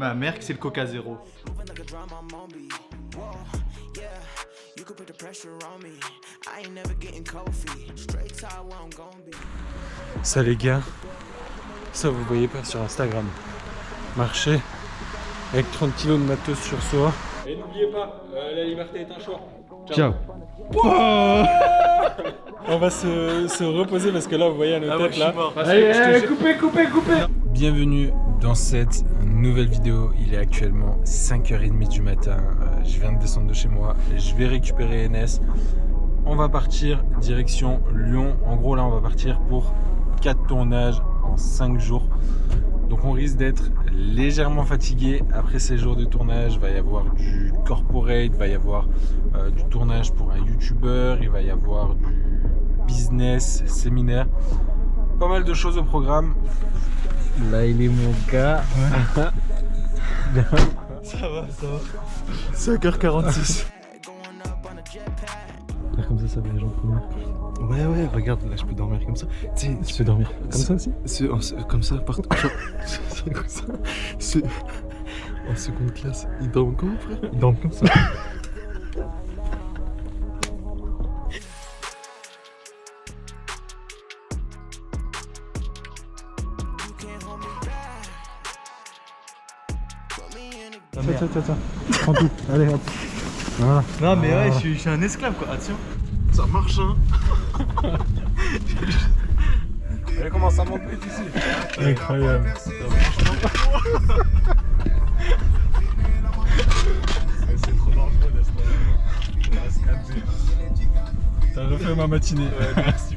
Ma mère, c'est le Coca Zéro. Ça les gars, ça vous voyez pas sur Instagram. Marcher avec 30 kilos de matos sur soi. Et n'oubliez pas, la liberté est un choix. Ciao. Oh on va se reposer parce que là vous voyez à nos têtes là. Allez, coupez. Bienvenue dans cette nouvelle vidéo. Il est actuellement 5h30 du matin. Je viens de descendre de chez moi. Je vais récupérer NS. On va partir direction Lyon. En gros là on va partir pour 4 tournages en 5 jours. Donc on risque d'être légèrement fatigué après ces jours de tournage. Il va y avoir du corporate, il va y avoir du tournage pour un youtubeur, il va y avoir du business, séminaire. Pas mal de choses au programme. Là il est mon gars. Ouais. Ça va. 5h46. Faire comme ça va les gens première. Ouais, regarde, là je peux dormir comme ça. Tu peux dormir comme ça aussi? Comme ça, partout. Comme ça. En seconde classe. Ils dorment comment, frère? Ils dorment comme ça. Attends. Prends tout. Allez, hop. Voilà. Non, mais ouais, je suis un esclave quoi. Attention. Ça marche, hein. Allez, comment ça monte vite ici. Incroyable. C'est trop dangereux, là. T'as refait ma matinée. Ouais, merci.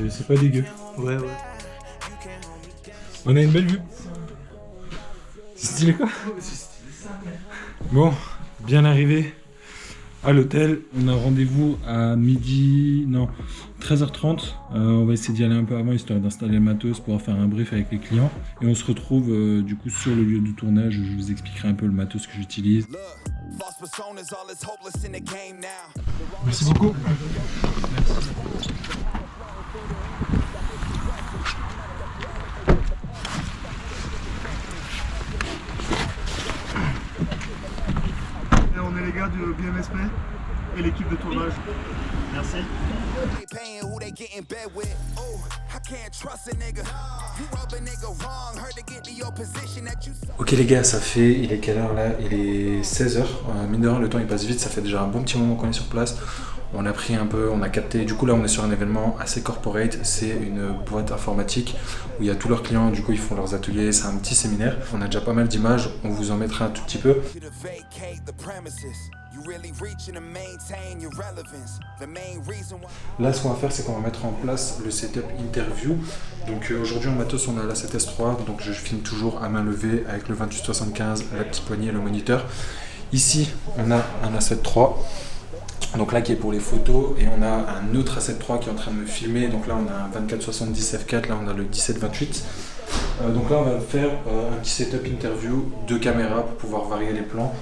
C'est pas dégueu. Ouais. On a une belle vue. C'est stylé quoi? Bon, bien arrivé à l'hôtel. On a rendez-vous à 13h30. On va essayer d'y aller un peu avant histoire d'installer le matos, pouvoir faire un brief avec les clients. Et on se retrouve du coup sur le lieu du tournage. Je vous expliquerai un peu le matos que j'utilise. Merci beaucoup. On est les gars de BMSP et l'équipe de tournage. Merci. Ok les gars, il est quelle heure là? Il est 16h. Mine de rien, le temps il passe vite, ça fait déjà un bon petit moment qu'on est sur place. On a pris un peu, on a capté. Du coup là on est sur un événement assez corporate. C'est une boîte informatique où il y a tous leurs clients, du coup ils font leurs ateliers, c'est un petit séminaire. On a déjà pas mal d'images, on vous en mettra un tout petit peu. Là ce qu'on va faire c'est qu'on va mettre en place le setup interview. Donc aujourd'hui en matos on a la 7S3, donc je filme toujours à main levée avec le 28-75, la petite poignée et le moniteur. Ici on a un A7 III. Donc là qui est pour les photos et on a un autre A7 III qui est en train de me filmer. Donc là on a un 24-70 f4, là on a le 17-28. Donc là on va faire un petit setup interview, 2 caméras pour pouvoir varier les plans.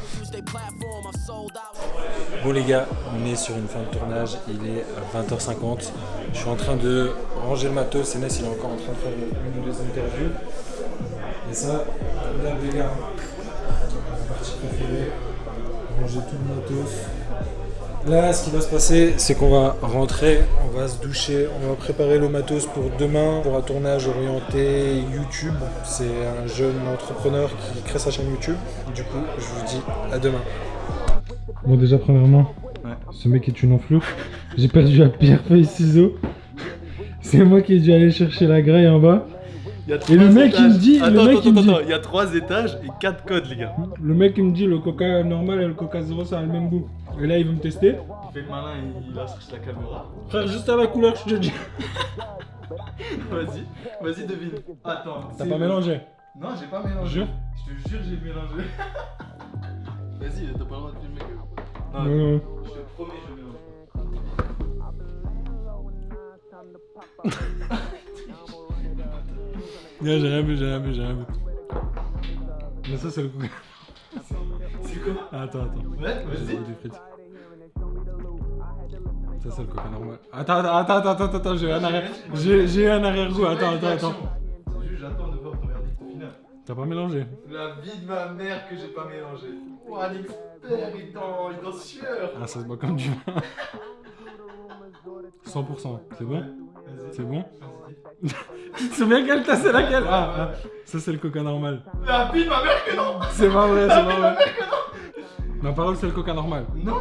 Bon les gars, on est sur une fin de tournage, il est 20h50. Je suis en train de ranger le matos, Enes il est encore en train de faire une ou deux interviews. Et ça, là les gars, la partie préférée, ranger tout le matos. Là, ce qui va se passer, c'est qu'on va rentrer, on va se doucher, on va préparer le matos pour demain, pour un tournage orienté YouTube. C'est un jeune entrepreneur qui crée sa chaîne YouTube. Du coup, je vous dis à demain. Bon, déjà, premièrement, ce mec est une enflure. J'ai perdu la pierre, feuille, ciseaux. C'est moi qui ai dû aller chercher la graille en bas. Et le mec il me dit, Attends, il y a 3 étages et 4 codes les gars. Le mec il me dit le coca normal et le coca zéro ça a le même goût. Et là il veut me tester. Il fait le malin, il a cherché la caméra. Frère juste à la couleur je te dis. Vas-y devine. Attends. T'as pas mélangé? Non j'ai pas mélangé. Jure? Je te jure j'ai mélangé. Vas-y t'as pas le droit de filmer que. Non. Je te promets je mélange. Non, j'ai rien vu. Mais ça c'est le coca. du coup. Attends. Ouais, vas-y. Des frites. Ça c'est le coca normal. Attends, j'ai eu un arrière-goût. Attends. C'est juste, j'attends de voir ton verdict final. T'as pas mélangé? La vie de ma mère que j'ai pas mélangé. Oh, un expert, il est en sueur. Ah, ça se boit comme du vin. 100%. C'est bon? Vas-y. C'est bon? Vas-y. Tu te souviens quelle tasse c'est laquelle? Ah, ça c'est le coca normal. La vie de ma mère que non. C'est pas vrai, La c'est vie pas de ma vrai. mère que non. Ma parole c'est le coca normal. Non.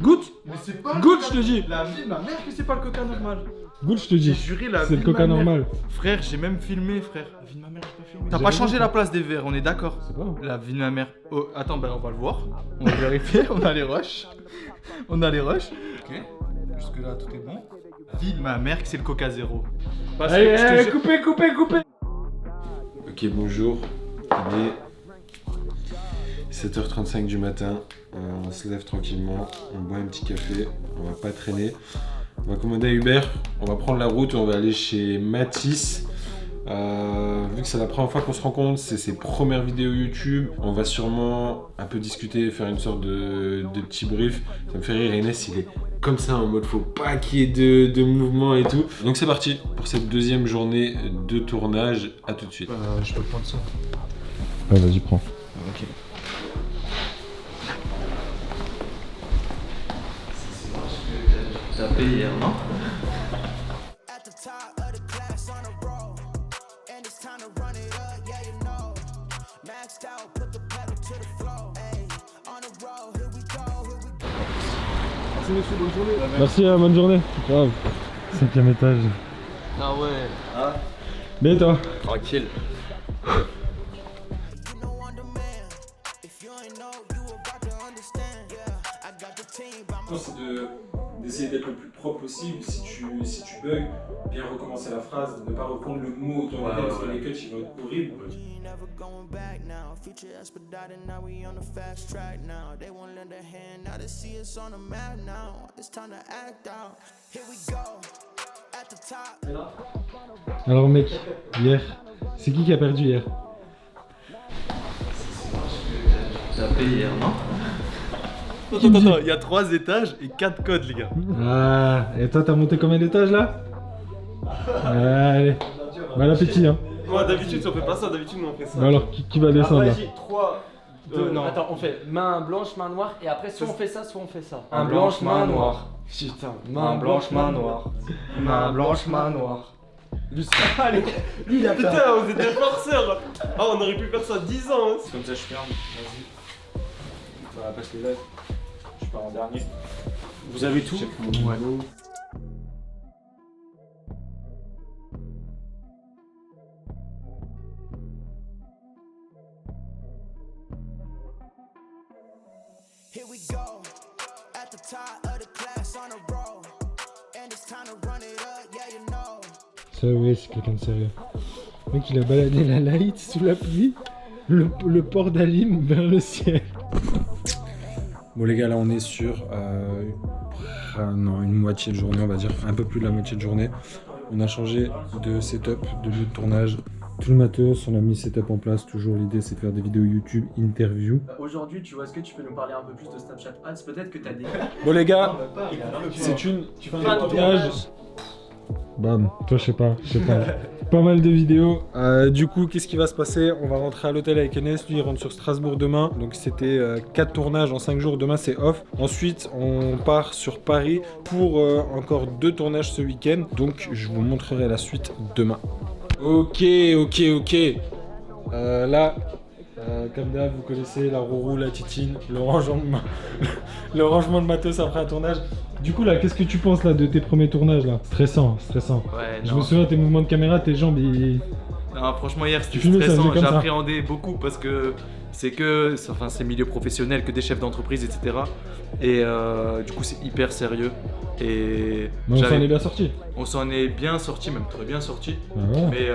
Goûte! Mais c'est pas le Goûte, coca- je te dis. La vie de ma mère que c'est pas le coca normal. Goûte, je te J'ai dis. juré la C'est vie le de coca ma mère. normal. Frère, j'ai même filmé, frère. La vie de ma mère, j'ai pas filmé. T'as J'ai pas raison, changé frère. la place des verres, on est d'accord. C'est quoi? La vie de ma mère. Oh, attends, ben on va le voir. On va vérifier, on a les rushs. Ok. Jusque là, tout est bon. La vie de ma mère que c'est le coca zéro. Parce que je te jure- coupez. Ok, bonjour. Il est 7h35 du matin. On se lève tranquillement. On boit un petit café. On va pas traîner. On va commander à Uber. On va prendre la route. On va aller chez Mathis. Vu que c'est la première fois qu'on se rencontre, c'est ses premières vidéos YouTube. On va sûrement un peu discuter, faire une sorte de petit brief. Ça me fait rire. Inès, il est comme ça en mode faut pas qu'il y ait de mouvement et tout. Donc c'est parti pour cette deuxième journée de tournage. À tout de suite. Je peux prendre ça. Ouais, vas-y, prends. Ok. T'as payé hier, non? At the top of the class on a roll, and it's time to run it up, yeah you know. Maxed out, put the pedal to the floor, ayy. On the road, here we go. Merci monsieur, bonne journée. Merci, bonne journée. Grave. 5ème étage. Ah ouais. Mais toi? Tranquille. You know on demand. If you ain't know, you about to understand. Yeah, I got the team by my C'est d'essayer d'être le plus propre possible. Si tu bugs, bien recommencer la phrase, ne pas reprendre le mot dans la tête parce que les cuts ils vont être horribles. You ain't never going back now. Future expedited, now we on the fast track now. They won't lend a hand, now they see us on the map now. It's time to act out. Here we go. At the top. Alors mec, hier, c'est qui a perdu hier? T'as payé hier, non? Attends, il y a 3 étages et 4 codes, les gars. Ah, et toi t'as monté combien d'étages là? Allez, bon appétit hein. Ouais, d'habitude on fait pas ça, d'habitude on fait ça. Bon alors, qui va descendre là? 3, non. Attends, on fait main blanche, main noire, et après soit on fait ça, soit on fait ça. Main blanche, main noire. Putain, Main blanche, main noire. Main blanche, main noire. Allez, lui il a fait. Putain, vous êtes des forceurs. Ah, on aurait pu faire ça 10 ans. Hein. C'est comme ça, je ferme. Vas-y. Ça va passer là. Je pars en dernier. Vous avez tout? Ouais. Here we go. At the top of the class on a roll, and it's time to run it up, yeah you know. Ça oui, c'est quelqu'un de sérieux. Le mec il a baladé la light sous la pluie, le port d'Alim vers le ciel. Bon les gars, là on est sur une moitié de journée on va dire, un peu plus de la moitié de journée. On a changé de setup, de lieu de tournage. Tout le matos, on a mis setup en place. Toujours l'idée c'est de faire des vidéos YouTube, interview. Aujourd'hui, tu vois, est-ce que tu peux nous parler un peu plus de Snapchat Ads? Peut-être que t'as des. Bon les gars, c'est une fin de tournage. Bam, toi je sais pas. Pas mal de vidéos. Du coup, qu'est-ce qui va se passer? On va rentrer à l'hôtel avec Enes, lui il rentre sur Strasbourg demain. Donc c'était 4 tournages en 5 jours, demain c'est off. Ensuite, on part sur Paris pour encore 2 tournages ce week-end. Donc je vous montrerai la suite demain. Ok. Là, comme d'hab, vous connaissez la roue, la titine, le rangement de matos après un tournage. Du coup là, qu'est-ce que tu penses là de tes premiers tournages là? Stressant. Ouais, Je me souviens tes mouvements de caméra, tes jambes ils... Non, franchement, hier c'était filmais, ça faisait stressant. comme ça. J'appréhendais beaucoup parce que c'est milieu professionnel, que des chefs d'entreprise, etc. Et du coup, c'est hyper sérieux. Et Mais on s'en est bien sorti. on s'en est bien sorti, même très bien sorti. Bah ouais. Mais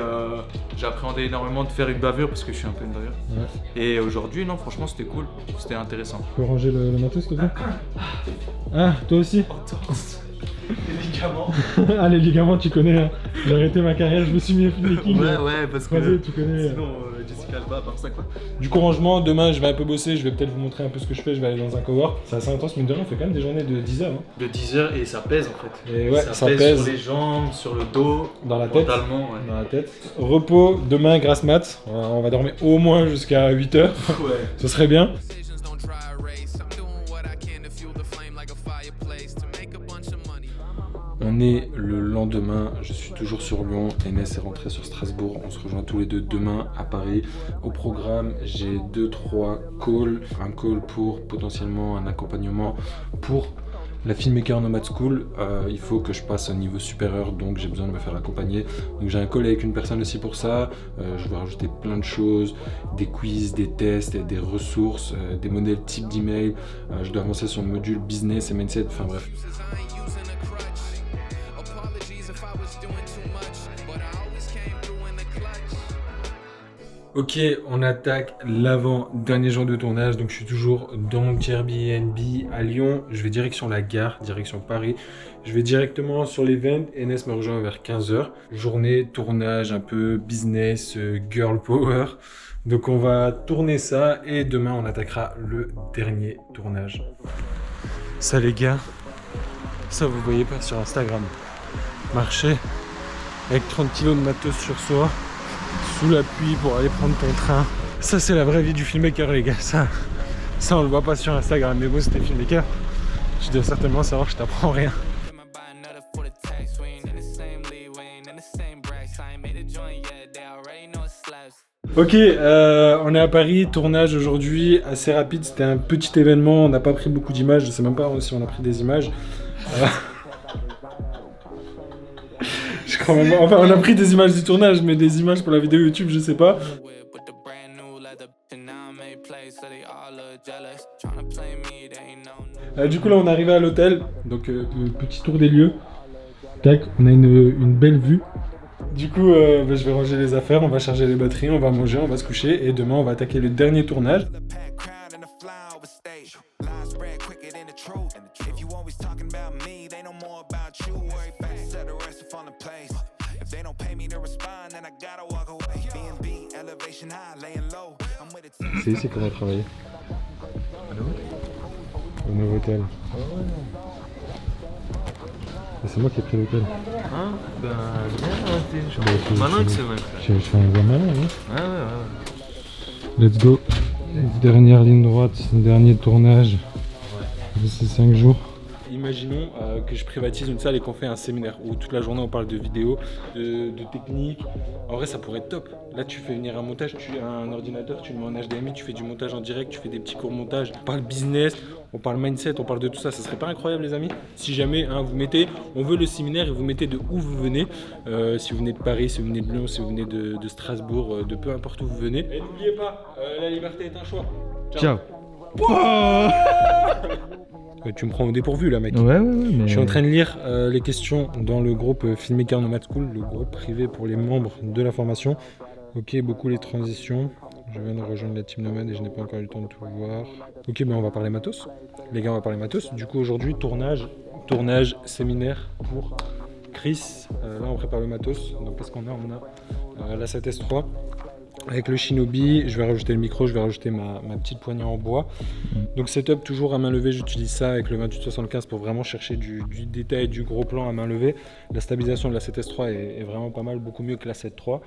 j'appréhendais énormément de faire une bavure parce que je suis un peu une bavure. Ouais. Et aujourd'hui, non, franchement, c'était cool. C'était intéressant. Tu peux ranger le matos s'il te plaît? Ah, toi aussi? Les ligaments. Ah, les ligaments, tu connais. Hein. J'ai arrêté ma carrière, je me suis mis à filmer King. Ouais, parce que Vas-y, tu connais. sinon Jessica Alba, à part ça quoi. Du coup, rangement, demain je vais un peu bosser, je vais peut-être vous montrer un peu ce que je fais, je vais aller dans un cowork. C'est assez intense, mais de rien, on fait quand même des journées de 10 heures. Hein. De 10 heures et ça pèse en fait. Et ouais, ça pèse sur les jambes, sur le dos, dans la tête. mentalement. Ouais. Dans la tête. Repos, demain, grasse mat. On va dormir au moins jusqu'à 8 heures. Ouais. Ce serait bien. Decisions don't try a race. I'm doing what I can to fuel the flame like a fireplace to make a bunch of money. On est le lendemain, je suis toujours sur Lyon, Enes est rentré sur Strasbourg, on se rejoint tous les deux demain à Paris. Au programme, j'ai 2-3 calls, un call pour potentiellement un accompagnement pour la Filmmaker Nomad School. Il faut que je passe au niveau supérieur, donc j'ai besoin de me faire accompagner. Donc j'ai un call avec une personne aussi pour ça, je vais rajouter plein de choses, des quiz, des tests, des ressources, des modèles type d'email. Je dois avancer sur le module business et mindset, enfin bref. Says I ain't using a crutch. Apologies if I was doing too much, but I always came through in the clutch. Ok, on attaque l'avant-dernier jour de tournage, donc je suis toujours dans mon petit Airbnb à Lyon. Je vais direction la gare, direction Paris. Je vais directement sur l'event, Enes me rejoint vers 15h. Journée, tournage, un peu business, girl power. Donc on va tourner ça et demain on attaquera le dernier tournage. Ça les gars, ça vous voyez pas sur Instagram. Marcher avec 30 kg de matos sur soi. Sous la pluie pour aller prendre ton train. Ça c'est la vraie vie du filmmaker les gars, ça on le voit pas sur Instagram, mais bon c'était filmmaker. Tu dois certainement savoir que je t'apprends rien. Am I buying another for the tax? We ain't in the same league, we ain't in the same bracket. I ain't made a joint yet, they already know it slaps. Ok, on est à Paris, tournage aujourd'hui, assez rapide, c'était un petit événement, on n'a pas pris beaucoup d'images, je sais même pas si on a pris des images. Je crois même, enfin on a pris des images du tournage, mais des images pour la vidéo YouTube je sais pas. Whip with the brand new leather, and now I made plays, so they all look jealous. Tryna play me, they ain't know. Du coup là on est arrivé à l'hôtel, donc petit tour des lieux. Tac, on a une belle vue. Du coup je vais ranger les affaires, on va charger les batteries, on va manger, on va se coucher et demain on va attaquer le dernier tournage. The packed crowd and the flyover stage. Lies spread quicker than the truth. If you always talking about me, they know more about you. Worry back to set the rest up on the place. If they don't pay me to respond, then I gotta walk away. B&B, elevation high, laying low. I'm with it. C'est ici qu'on va travailler. Au nouveau hôtel. C'est moi qui ai pris l'hôtel. Ah, ben bien, maintenant que c'est vrai. Je fais un examen là, oui. Ouais, ouais, ouais. Let's go. Dernière ligne droite, dernier tournage. C'est 5 jours. Imaginons que je privatise une salle et qu'on fait un séminaire où toute la journée on parle de vidéo, de technique. En vrai ça pourrait être top. Là tu fais venir un montage, tu as un ordinateur, tu le mets en HDMI, tu fais du montage en direct, tu fais des petits courts montages. On parle business, on parle mindset, on parle de tout ça. Ça serait pas incroyable les amis? Si jamais vous mettez, on veut le séminaire et vous mettez de où vous venez. Si vous venez de Paris, si vous venez de Lyon, si vous venez de Strasbourg, de peu importe où vous venez. Et n'oubliez pas, la liberté est un choix. Ciao. Tu me prends au dépourvu là mec. Ouais, mais. Je suis en train de lire les questions dans le groupe Filmmaker Nomad School, le groupe privé pour les membres de la formation. Ok, beaucoup les transitions. Je viens de rejoindre la team Nomad et je n'ai pas encore eu le temps de tout voir. Ok, ben on va parler matos. Les gars, on va parler matos. Du coup, aujourd'hui, tournage, séminaire pour Chris. Là, on prépare le matos. Donc, qu'est-ce qu'on a? On a la 7S3. Avec le Shinobi, je vais rajouter le micro, je vais rajouter ma petite poignée en bois. Donc setup toujours à main levée, j'utilise ça avec le 28-75 pour vraiment chercher du détail, du gros plan à main levée. La stabilisation de la 7S3 est vraiment pas mal, beaucoup mieux que la 7.3.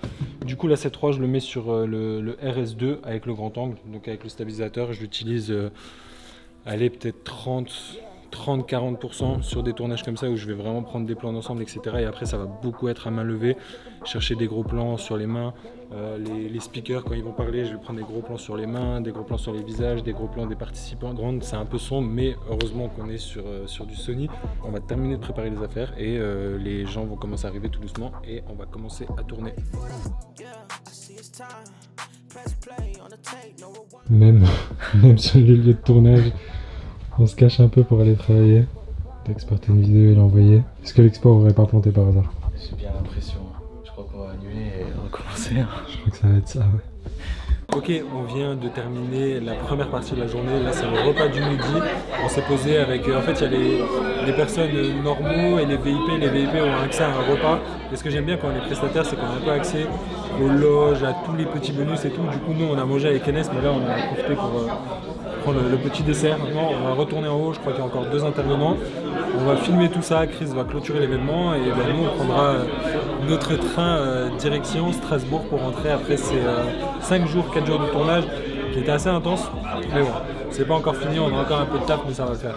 Du coup la 7.3 je le mets sur le RS2 avec le grand angle, donc avec le stabilisateur. Je l'utilise, allez peut-être 30-40% sur des tournages comme ça où je vais vraiment prendre des plans d'ensemble, etc. Et après ça va beaucoup être à main levée, chercher des gros plans sur les mains. Les speakers quand ils vont parler, je vais prendre des gros plans sur les mains, des gros plans sur les visages, des gros plans des participants. C'est un peu sombre, mais heureusement qu'on est sur du Sony. On va terminer de préparer les affaires et les gens vont commencer à arriver tout doucement et on va commencer à tourner. Même sur les lieux de tournage, on se cache un peu pour aller travailler, d'exporter une vidéo et l'envoyer. Est-ce que l'export aurait pas planté par hasard? J'ai bien l'impression. Je crois qu'on va annuler et recommencer. Je crois que ça va être ça, ouais. Ok, on vient de terminer la première partie de la journée. Là, c'est le repas du midi. On s'est posé avec. En fait, il y a les personnes normaux et les VIP. Les VIP ont accès à un repas. Et ce que j'aime bien quand on est prestataire, c'est qu'on a un peu accès aux loges, à tous les petits bonus et tout. Du coup, nous, on a mangé avec Enes, mais là, on a profité pour prendre le petit dessert. Maintenant, on va retourner en haut. Je crois qu'il y a encore 2 intervenants. On va filmer tout ça. Chris va clôturer l'événement. Et ben, nous, on prendra notre train direction Strasbourg pour rentrer après ces 5 jours, 4 jours de tournage qui était assez intense. Mais bon, c'est pas encore fini. On a encore un peu de taf, mais ça va le faire.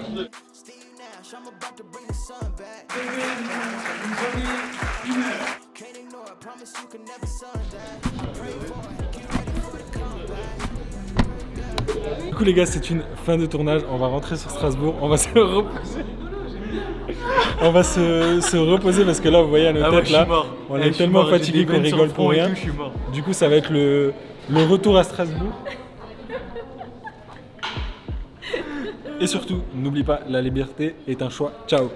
Du coup les gars, c'est une fin de tournage, on va rentrer sur Strasbourg, on va se reposer. On va se reposer parce que là vous voyez à nos têtes là, on est tellement fatigué qu'on rigole pour rien. Du coup ça va être le retour à Strasbourg. Et surtout, n'oublie pas, la liberté est un choix. Ciao.